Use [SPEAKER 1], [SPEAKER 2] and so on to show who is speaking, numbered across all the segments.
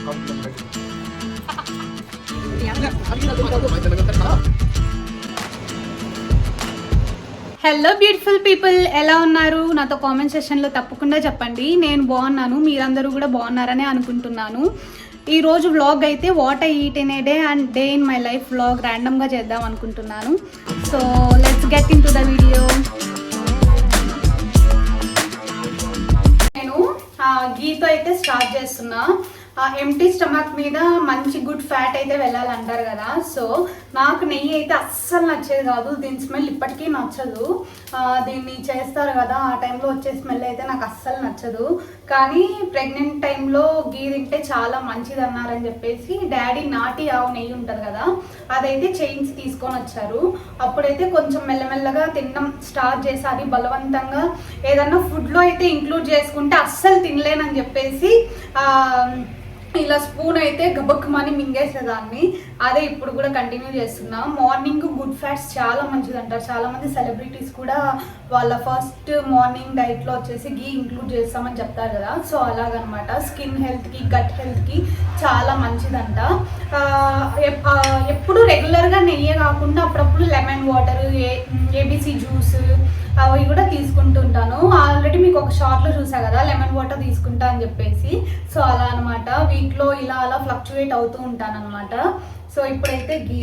[SPEAKER 1] Hello beautiful people, ఎలా ఉన్నారు? నాతో కామెంట్ సెషన్లో తప్పకుండా చెప్పండి. నేను బాగున్నాను, మీరందరూ కూడా బాగున్నారని అనుకుంటున్నాను. ఈరోజు వ్లాగ్ అయితే what I eat in a day and day in my life vlog ర్యాండమ్గా చేద్దాం అనుకుంటున్నాను. So let's get in to the video. నేను గీతో అయితే స్టార్ట్ చేస్తున్నా. ఎంటీ స్టమక్ మీద మంచి గుడ్ ఫ్యాట్ అయితే వెళ్ళాలంటారు కదా. సో నాకు నెయ్యి అయితే అస్సలు నచ్చేది కాదు. దీని స్మెల్ ఇప్పటికీ నచ్చదు. దీన్ని చేస్తారు కదా, ఆ టైంలో వచ్చే స్మెల్ అయితే నాకు అస్సలు నచ్చదు. కానీ ప్రెగ్నెంట్ టైంలో గీ తింటే చాలా మంచిది అన్నారని చెప్పేసి డాడీ నాటి ఆవు నెయ్యి ఉంటుంది కదా, అదైతే చేయించి తీసుకొని వచ్చారు. అప్పుడైతే కొంచెం మెల్లమెల్లగా తినడం స్టార్ట్ చేశారు. బలవంతంగా ఏదన్నా ఫుడ్లో అయితే ఇంక్లూడ్ చేసుకుంటే అస్సలు తినలేనని చెప్పేసి ఇలా స్పూన్ అయితే గబక్కుమని మింగేసేదాన్ని. అదే ఇప్పుడు కూడా కంటిన్యూ చేస్తున్నా. మార్నింగ్ గుడ్ ఫ్యాట్స్ చాలా మంచిది అంటారు. చాలామంది సెలబ్రిటీస్ కూడా వాళ్ళ ఫస్ట్ మార్నింగ్ డైట్లో వచ్చేసి గీ ఇంక్లూడ్ చేస్తామని చెప్తారు కదా. సో అలాగనమాట, స్కిన్ హెల్త్కి గట్ హెల్త్కి చాలా మంచిదంట. ఎప్పుడు రెగ్యులర్గా నెయ్యే కాకుండా అప్పుడప్పుడు లెమన్ వాటర్, ఏబీసీ జ్యూస్ అవి కూడా తీసుకుంటుంటాను. ఆల్రెడీ మీకు ఒక షార్ట్లో చూసా కదా లెమన్ వాటర్ తీసుకుంటా అని చెప్పేసి. సో అలా అనమాట, వీక్లో ఇలా అలా ఫ్లక్చువేట్ అవుతూ ఉంటాను అనమాట. సో ఇప్పుడైతే గీ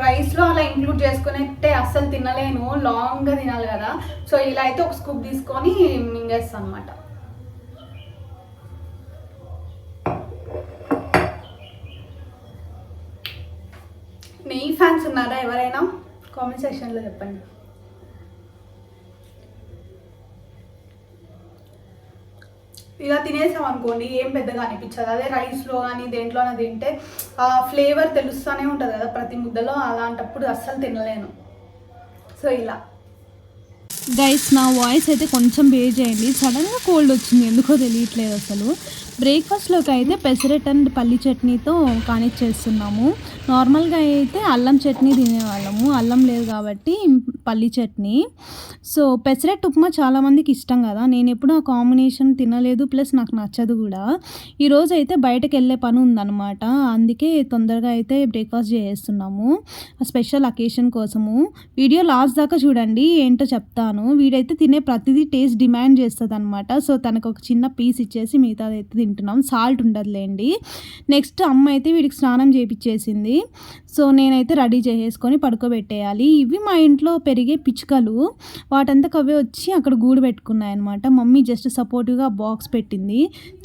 [SPEAKER 1] రైస్లో అలా ఇంక్లూడ్ చేసుకునే అస్సలు తినలేను, లాంగ్గా తినాలి కదా. సో ఇలా అయితే ఒక స్కూప్ తీసుకొని మింగేస్తాను అనమాట. నెయ్యి ఫ్యాన్స్ ఉన్నారా ఎవరైనా? కామెంట్ సెక్షన్లో చెప్పండి. ఇలా తినేసాం అనుకోండి ఏం పెద్దగా అనిపించదు. అదే రైస్లో కానీ దేంట్లోనే తింటే ఆ ఫ్లేవర్ తెలుస్తూనే ఉంటుంది కదా ప్రతి ముద్దలో. అలాంటప్పుడు అస్సలు తినలేను. సో ఇలా
[SPEAKER 2] గైస్, నా వాయిస్ అయితే కొంచెం బేర్ చేయండి. సడన్గా కోల్డ్ వచ్చింది, ఎందుకో తెలియట్లేదు అసలు. బ్రేక్ఫాస్ట్లోకి అయితే పెసరెట్ అండ్ పల్లి చట్నీతో కానిచ్చేస్తున్నాము. నార్మల్గా అయితే అల్లం చట్నీ తినేవాళ్ళము, అల్లం లేదు కాబట్టి పల్లి చట్నీ. సో పెసరెట్ ఉప్మా చాలామందికి ఇష్టం కదా, నేను ఎప్పుడు ఆ కాంబినేషన్ తినలేదు, ప్లస్ నాకు నచ్చదు కూడా. ఈరోజు అయితే బయటకు వెళ్ళే పని ఉందన్నమాట, అందుకే తొందరగా అయితే బ్రేక్ఫాస్ట్ చేస్తున్నాము స్పెషల్ అకేషన్ కోసము. వీడియో లాస్ట్ దాకా చూడండి, ఏంటో చెప్తాను. వీడైతే తినే ప్రతిదీ టేస్ట్ డిమాండ్ చేస్తుంది అనమాట. సో తనకు ఒక చిన్న పీస్ ఇచ్చేసి మిగతాది అయితే తింటున్నాం. సాల్ట్ ఉండదులేండి. నెక్స్ట్ అమ్మ అయితే వీడికి స్నానం చేయించేసింది. సో నేనైతే రెడీ చేసేసుకొని పడుకోబెట్టేయాలి. ఇవి మా ఇంట్లో పెరిగే పిచ్చుకలు, వాటంతకు అవే వచ్చి అక్కడ గూడు పెట్టుకున్నాయి అనమాట. మమ్మీ జస్ట్ సపోర్టివ్గా బాక్స్ పెట్టింది,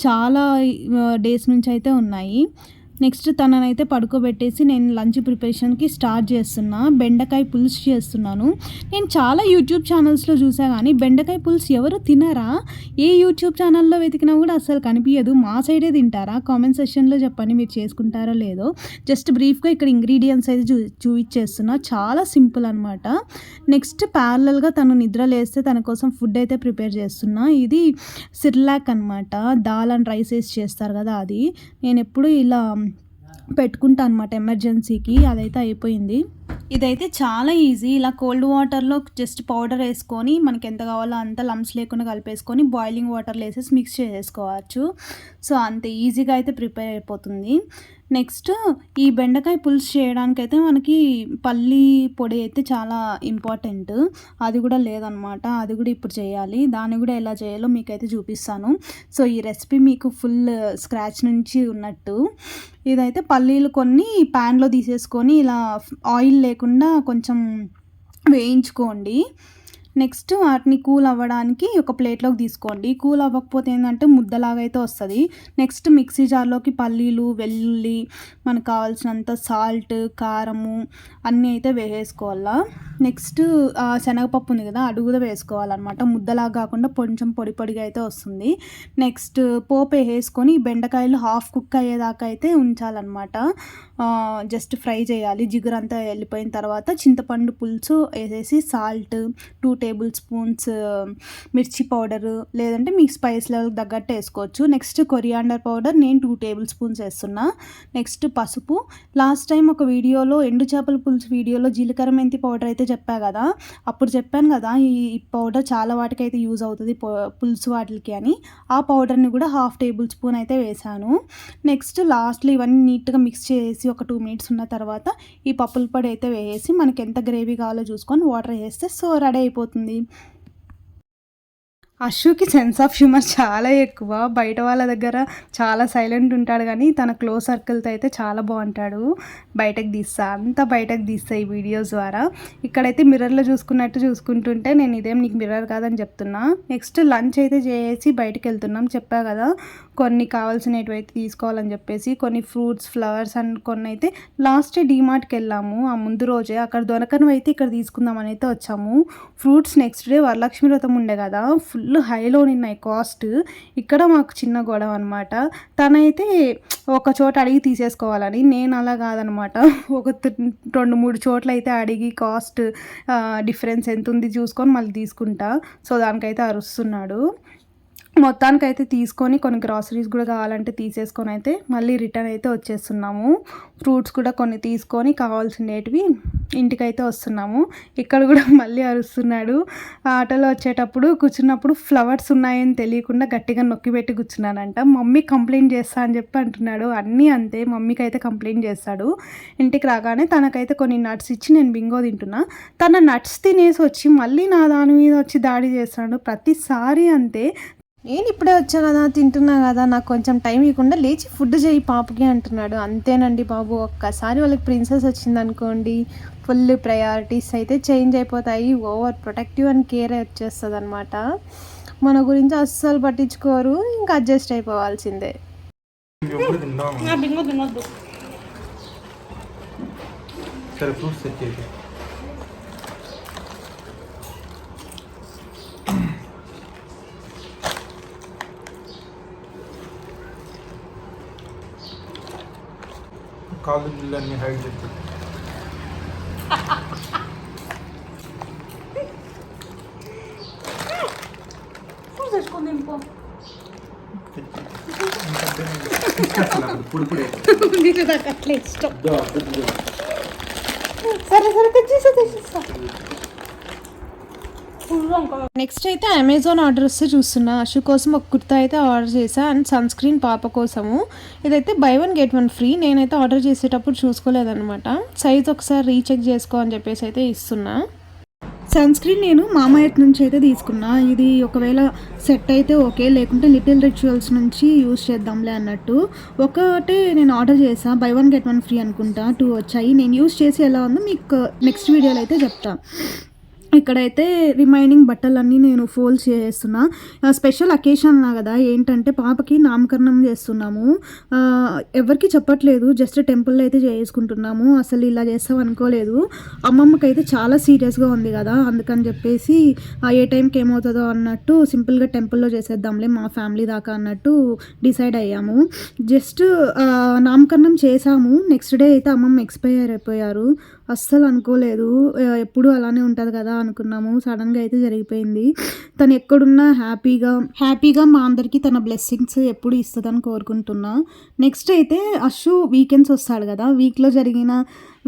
[SPEAKER 2] చాలా డేస్ నుంచి అయితే ఉన్నాయి. నెక్స్ట్ తననైతే పడుకోబెట్టేసి నేను లంచ్ ప్రిపరేషన్కి స్టార్ట్ చేస్తున్నా. బెండకాయ పులుసు చేస్తున్నాను. నేను చాలా యూట్యూబ్ ఛానల్స్లో చూసా కానీ బెండకాయ పులుసు ఎవరు తినరా? ఏ యూట్యూబ్ ఛానల్లో వెతికినా కూడా అసలు కనిపించదు. మా సైడే తింటారా? కామెంట్ సెక్షన్లో చెప్పండి మీరు చేసుకుంటారో లేదో. జస్ట్ బ్రీఫ్గా ఇక్కడ ఇంగ్రీడియంట్స్ అయితే చూపించేస్తున్నా, చాలా సింపుల్ అనమాట. నెక్స్ట్ ప్యారలల్గా తను నిద్ర లేస్తే తన కోసం ఫుడ్ అయితే ప్రిపేర్ చేస్తున్నా. ఇది సిర్లాక్ అనమాట, దాల్ అండ్ రైస్ వేసి చేస్తారు కదా అది. నేను ఎప్పుడు ఇలా పెట్టుకుంటా అనమాట ఎమర్జెన్సీకి. అదైతే అయిపోయింది. ఇదైతే చాలా ఈజీ. ఇలా కోల్డ్ వాటర్లో జస్ట్ పౌడర్ వేసుకొని మనకి ఎంత కావాలో అంత లంప్స్ లేకుండా కలిపేసుకొని బాయిలింగ్ వాటర్లో వేసేసి మిక్స్ చేసేసుకోవచ్చు. సో అంత ఈజీగా అయితే ప్రిపేర్ అయిపోతుంది. నెక్స్ట్ ఈ బెండకాయ పులుసు చేయడానికైతే మనకి పల్లి పొడి అయితే చాలా ఇంపార్టెంట్. అది కూడా లేదనమాట, అది కూడా ఇప్పుడు చేయాలి. దాన్ని కూడా ఎలా చేయాలో మీకైతే చూపిస్తాను. సో ఈ రెసిపీ మీకు ఫుల్ స్క్రాచ్ నుంచి ఉన్నట్టు. ఇదైతే పల్లీలు కొన్ని ప్యాన్లో తీసేసుకొని ఇలా ఆయిల్ లేకుండా కొంచెం వేయించుకోండి. నెక్స్ట్ వాటిని కూల్ అవ్వడానికి ఒక ప్లేట్లోకి తీసుకోండి. కూల్ అవ్వకపోతే ఏంటంటే ముద్దలాగా అయితే వస్తుంది. నెక్స్ట్ మిక్సీ జార్లోకి పల్లీలు, వెల్లుల్లి, మనకు కావాల్సినంత సాల్ట్, కారము అన్నీ అయితే వేసేసుకోవాలా. నెక్స్ట్ శనగపప్పు ఉంది కదా, అది కూడా వేసుకోవాలన్నమాట. ముద్దలాగా కాకుండా కొంచెం పొడి పొడిగా అయితే వస్తుంది. నెక్స్ట్ పోపు వేసుకొని బెండకాయలు హాఫ్ కుక్ అయ్యేదాకా అయితే ఉంచాలన్నమాట. జస్ట్ ఫ్రై చేయాలి. జిగురంతా వెళ్ళిపోయిన తర్వాత చింతపండు పులుసు వేసేసి సాల్ట్, 2 టేబుల్ స్పూన్స్ మిర్చి పౌడరు, లేదంటే మీ స్పైస్ లెవెల్కి తగ్గట్టు వేసుకోవచ్చు. నెక్స్ట్ కొరియాండర్ పౌడర్ నేను 2 టేబుల్ స్పూన్స్ వేస్తున్నా. నెక్స్ట్ పసుపు. లాస్ట్ టైం ఒక వీడియోలో ఎండు చేపల పులుసు వీడియోలో జీలకర్ర మెంతి పౌడర్ అయితే చెప్పా కదా, అప్పుడు చెప్పాను కదా ఈ పౌడర్ చాలా వాటికి అయితే యూజ్ అవుతుంది పులుసు వాటికి అని. ఆ పౌడర్ని కూడా 1/2 టేబుల్ స్పూన్ అయితే వేసాను. నెక్స్ట్ లాస్ట్లో ఇవన్నీ నీట్గా మిక్స్ చేసి ఒక 2 మినిట్స్ ఉన్న తర్వాత ఈ పప్పుల పొడి అయితే వేసి మనకి ఎంత గ్రేవీ కావాలో చూసుకొని వాటర్ వేస్తే సో రెడీ అయిపోతుంది. అశుకి సెన్స్ ఆఫ్ హ్యూమర్ చాలా ఎక్కువ. బయట వాళ్ళ దగ్గర చాలా సైలెంట్ ఉంటాడు కానీ తన క్లోజ్ సర్కిల్తో అయితే చాలా బాగుంటాడు. బయటకు తీస్తా ఈ వీడియోస్ ద్వారా. ఇక్కడైతే మిర్రర్లో చూసుకున్నట్టు చూసుకుంటుంటే నేను ఇదేం నీకు మిర్రర్ కాదని చెప్తున్నా. నెక్స్ట్ లంచ్ అయితే చేసి బయటకు వెళ్తున్నాం. చెప్పా కదా కొన్ని కావాల్సినవి అయితే తీసుకోవాలని చెప్పేసి, కొన్ని ఫ్రూట్స్, ఫ్లవర్స్ అండ్ కొన్ని అయితే లాస్ట్ డీమార్ట్కి వెళ్ళాము. ఆ ముందు రోజే అక్కడ దొరకనివి అయితే ఇక్కడ తీసుకుందామని అయితే వచ్చాము. ఫ్రూట్స్ నెక్స్ట్ డే వరలక్ష్మి వ్రతం ఉండే కదా, ఫుల్ హైలో ఉన్నాయి కాస్ట్. ఇక్కడ మాకు చిన్న గొడవ అనమాట. తనైతే ఒక చోట అడిగి తీసేసుకోవాలని, నేను అలా కాదనమాట. ఒక 2-3 చోట్ల అయితే అడిగి కాస్ట్ డిఫరెన్స్ ఎంత ఉంది చూసుకొని మళ్ళీ తీసుకుంటా. సో దానికైతే అరుస్తున్నాడు. మొత్తానికైతే తీసుకొని కొన్ని గ్రాసరీస్ కూడా కావాలంటే తీసేసుకొని అయితే మళ్ళీ రిటర్న్ అయితే వచ్చేస్తున్నాము. ఫ్రూట్స్ కూడా కొన్ని తీసుకొని కావాల్సినవి ఇంటికైతే వస్తున్నాము. ఇక్కడ కూడా మళ్ళీ అరుస్తున్నాడు. ఆటోలో వచ్చేటప్పుడు కూర్చున్నప్పుడు ఫ్లవర్స్ ఉన్నాయని తెలియకుండా గట్టిగా నొక్కి పెట్టి కూర్చున్నానంట. మమ్మీ కంప్లైంట్ చేస్తా అని చెప్పి అంటున్నాడు. అన్నీ అంతే, మమ్మీకి అయితే కంప్లైంట్ చేస్తాడు. ఇంటికి రాగానే తనకైతే కొన్ని నట్స్ ఇచ్చి నేను బింగో తింటున్నా. తన నట్స్ తినేసి వచ్చి మళ్ళీ నా దాని మీద వచ్చి దాడి చేస్తాడు. ప్రతిసారి అంతే. నేను ఇప్పుడే వచ్చా కదా, తింటున్నా కదా, నాకు కొంచెం టైం ఇవ్వకుండా లేచి ఫుడ్ చేయి పాపకి అంటున్నాడు. అంతేనండి బాబు, ఒక్కసారి వాళ్ళకి ప్రిన్సెస్ వచ్చింది అనుకోండి, ఫుల్ ప్రయారిటీస్ అయితే చేంజ్ అయిపోతాయి. ఓవర్ ప్రొటెక్టివ్ అండ్ కేర్ వచ్చేస్తుంది అనమాట. మన గురించి అస్సలు పట్టించుకోరు, ఇంకా అడ్జస్ట్ అయిపోవాల్సిందే.
[SPEAKER 3] కాళ్ళు గిళ్ళన్నీ హైడ్ చేసి
[SPEAKER 2] నెక్స్ట్ అయితే అమెజాన్ ఆర్డర్ వస్తే చూస్తున్నా. అశు కోసం ఒక కుర్తా అయితే ఆర్డర్ చేసా అండ్ సన్ స్క్రీన్ పాప కోసము. ఇదైతే బై 1 get 1 ఫ్రీ. నేనైతే ఆర్డర్ చేసేటప్పుడు చూసుకోలేదన్నమాట. సైజ్ ఒకసారి రీచెక్ చేసుకో అని చెప్పేసి అయితే ఇస్తున్నా. సన్ స్క్రీన్ నేను మామాయర్త్ నుంచి అయితే తీసుకున్నా. ఇది ఒకవేళ సెట్ అయితే ఓకే, లేకుంటే లిటిల్ రిచువల్స్ నుంచి యూజ్ చేద్దాంలే అన్నట్టు. ఒకటే నేను ఆర్డర్ చేసా, బై 1 get 1 ఫ్రీ అనుకుంటా. 2 వచ్చాయి. నేను యూజ్ చేసి ఎలా ఉందో మీకు నెక్స్ట్ వీడియోలో అయితే చెప్తా. ఇక్కడైతే రిమైనింగ్ బట్టలన్నీ నేను ఫోల్డ్ చేస్తున్నా. స్పెషల్ అకేషన్ కదా, ఏంటంటే పాపకి నామకరణం చేస్తున్నాము. ఎవరికి చెప్పట్లేదు, జస్ట్ టెంపుల్లో అయితే చేసుకుంటున్నాము. అసలు ఇలా చేస్తాం అనుకోలేదు. అమ్మమ్మకి అయితే చాలా సీరియస్గా ఉంది కదా, అందుకని చెప్పేసి ఏ టైంకి ఏమవుతుందో అన్నట్టు సింపుల్గా టెంపుల్లో చేసేద్దాంలే మా ఫ్యామిలీ దాకా అన్నట్టు డిసైడ్ అయ్యాము. జస్ట్ నామకరణం చేసాము. నెక్స్ట్ డే అయితే అమ్మమ్మ ఎక్స్పైర్ అయిపోయారు. అస్సలు అనుకోలేదు, ఎప్పుడు అలానే ఉంటుంది కదా అనుకున్నాము. సడన్గా అయితే జరిగిపోయింది. తను ఎక్కడున్నా హ్యాపీగా మా అందరికీ తన బ్లెస్సింగ్స్ ఎప్పుడు ఇస్తుందని కోరుకుంటున్నా. నెక్స్ట్ అయితే అశు వీకెండ్స్ వస్తాడు కదా, వీక్లో జరిగిన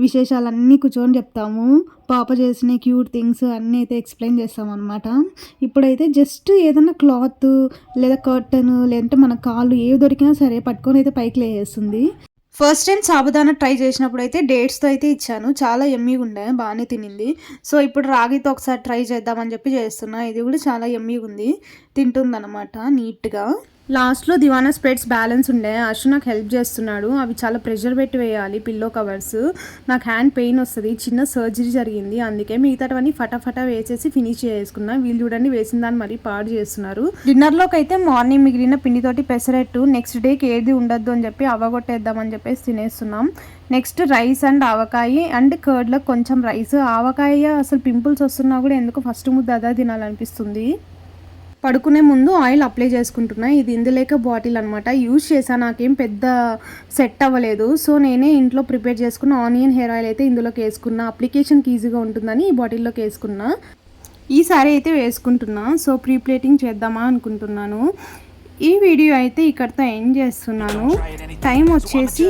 [SPEAKER 2] విశేషాలన్నీ కూర్చొని చెప్తాము. పాప చేసిన క్యూట్ థింగ్స్ అన్నీ అయితే ఎక్స్ప్లెయిన్ చేస్తామన్నమాట. ఇప్పుడైతే జస్ట్ ఏదైనా క్లాత్ లేదా కర్టన్ లేదంటే మన కాళ్ళు ఏవి దొరికినా సరే పట్టుకొని అయితే పైకి లేస్తుంది. ఫస్ట్ టైం సాబుదానా ట్రై చేసినప్పుడు అయితే డేట్స్తో అయితే ఇచ్చాను. చాలా యమ్మీగా ఉండే, బాగానే తినింది. సో ఇప్పుడు రాగితో ఒకసారి ట్రై చేద్దామని చెప్పి చేస్తున్నా. ఇది కూడా చాలా యమ్మీగా ఉంది, తింటుందన్నమాట నీట్గా. లాస్ట్లో దివానా స్ప్రెడ్స్ బ్యాలెన్స్ ఉండే, అశు నాకు హెల్ప్ చేస్తున్నాడు. అవి చాలా ప్రెషర్ పెట్టి వేయాలి, పిల్లో కవర్స్. నాకు హ్యాండ్ పెయిన్ వస్తుంది, చిన్న సర్జరీ జరిగింది, అందుకే మిగతావన్నీ ఫటాఫటా వేసేసి ఫినిష్ చేసుకున్నా. వీళ్ళు చూడండి వేసిన దాన్ని మరీ పాడు చేస్తున్నారు. డిన్నర్లోకి అయితే మార్నింగ్ మిగిలిన పిండితోటి పెసరెట్టు, నెక్స్ట్ డేకి ఏది ఉండద్దు అని చెప్పి అవగొట్టేద్దామని చెప్పేసి తినేస్తున్నాం. Next rice and avakaya and కర్డ్లో కొంచెం రైస్. ఆవకాయ అసలు పింపుల్స్ వస్తున్నా కూడా ఎందుకు ఫస్ట్ ముద్ద అదా తినాలనిపిస్తుంది. పడుకునే ముందు ఆయిల్ అప్లై చేసుకుంటున్నా. ఇది ఇందులేక బాటిల్ అనమాట, యూజ్ చేసా, నాకేం పెద్ద సెట్ అవ్వలేదు. సో నేనే ఇంట్లో ప్రిపేర్ చేసుకున్న ఆనియన్ హెయిర్ ఆయిల్ అయితే ఇందులోకి వేసుకున్నా. అప్లికేషన్కి ఈజీగా ఉంటుందని ఈ బాటిల్లోకి వేసుకున్నా. ఈసారి అయితే వేసుకుంటున్నా. సో ప్రీ ప్లేటింగ్ చేద్దామా అనుకుంటున్నాను. ఈ వీడియో అయితే ఇక్కడితో ఎండ్ చేస్తున్నాను. టైం వచ్చేసి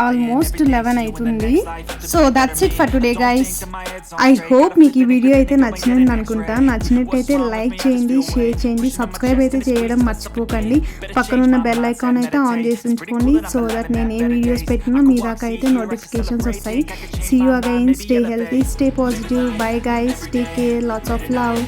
[SPEAKER 2] ఆల్మోస్ట్ 11 అవుతుంది. So that's it for today guys. I hope మీకు ఈ వీడియో అయితే నచ్చినట్టు అనుకుంటా. నచ్చినట్టయితే లైక్ చేయండి, షేర్ చేయండి, సబ్స్క్రైబ్ అయితే చేయడం మర్చిపోకండి. పక్కనున్న బెల్ ఐకాన్ అయితే ఆన్ చేసి ఉంచుకోండి. సో దట్ నేను ఏ వీడియోస్ పెట్టినా మీ దాకా అయితే నోటిఫికేషన్స్ వస్తాయి. See you again. Stay healthy, stay positive. Bye guys, take care, lots of love.